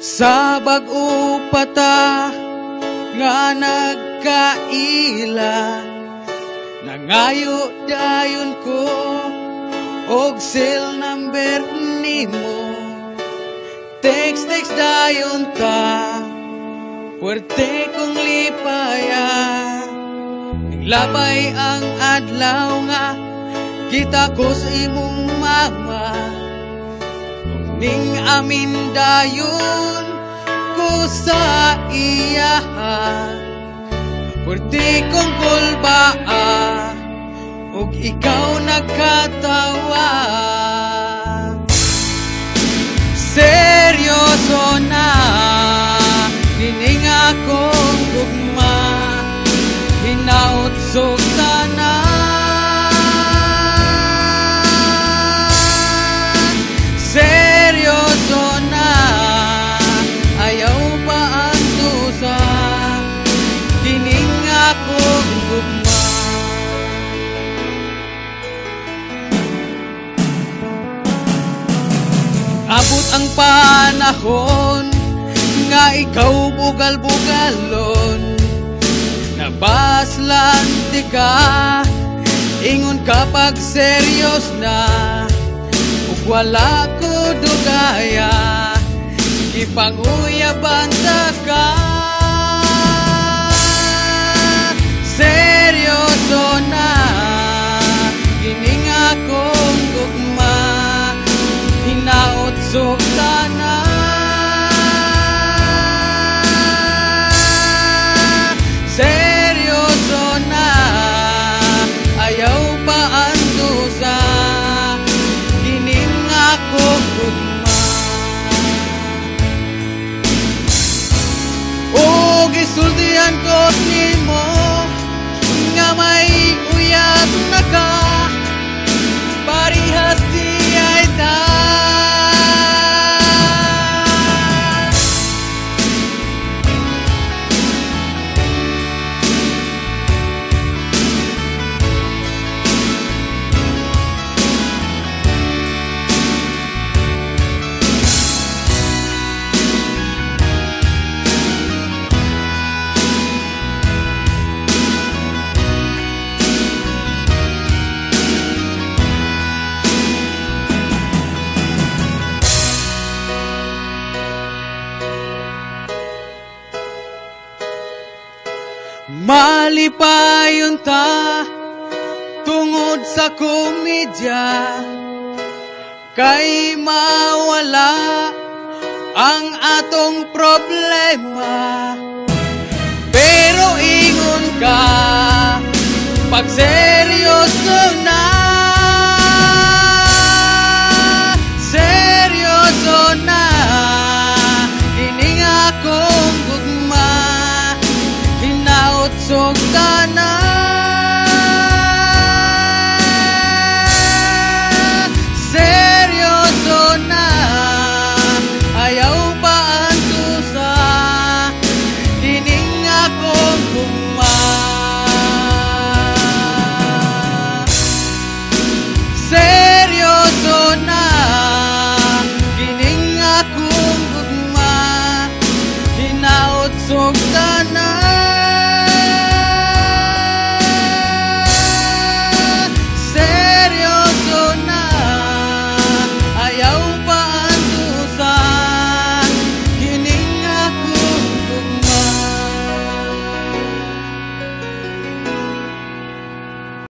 Sa bag-o pata nga nagkaila, nangayo dayon ko og cell number nimo. Text dayon ta, puwerte kong lipaya. Naglabay ang adlaw nga kita ko sa imong mama. Ning amin dayon ko sa iya, puwerte kong kulbaa ug ikaw nagkatawa. Seryoso na kining akong gugma, hinaot sugtanan. Seryoso na, ayaw pa ang dusa kining akong gugma. Abot ang panahon nga ikaw bugal-bugalon, nabaslan di ka, ingon kapag seryos na, ug wala ko dugaya, ipanguyaban ka. Seryoso na kining akong gugma, hinaot sugtanan. Seryoso na, ayaw pa ang dusa kining akong gugma. O gisultihan ko nimo nga may uyab na ka, parihas diyay ta. Malipayon ta tungod sa komedya, kay mawala ang atong problema. Pero ingon ka pag seryoso na,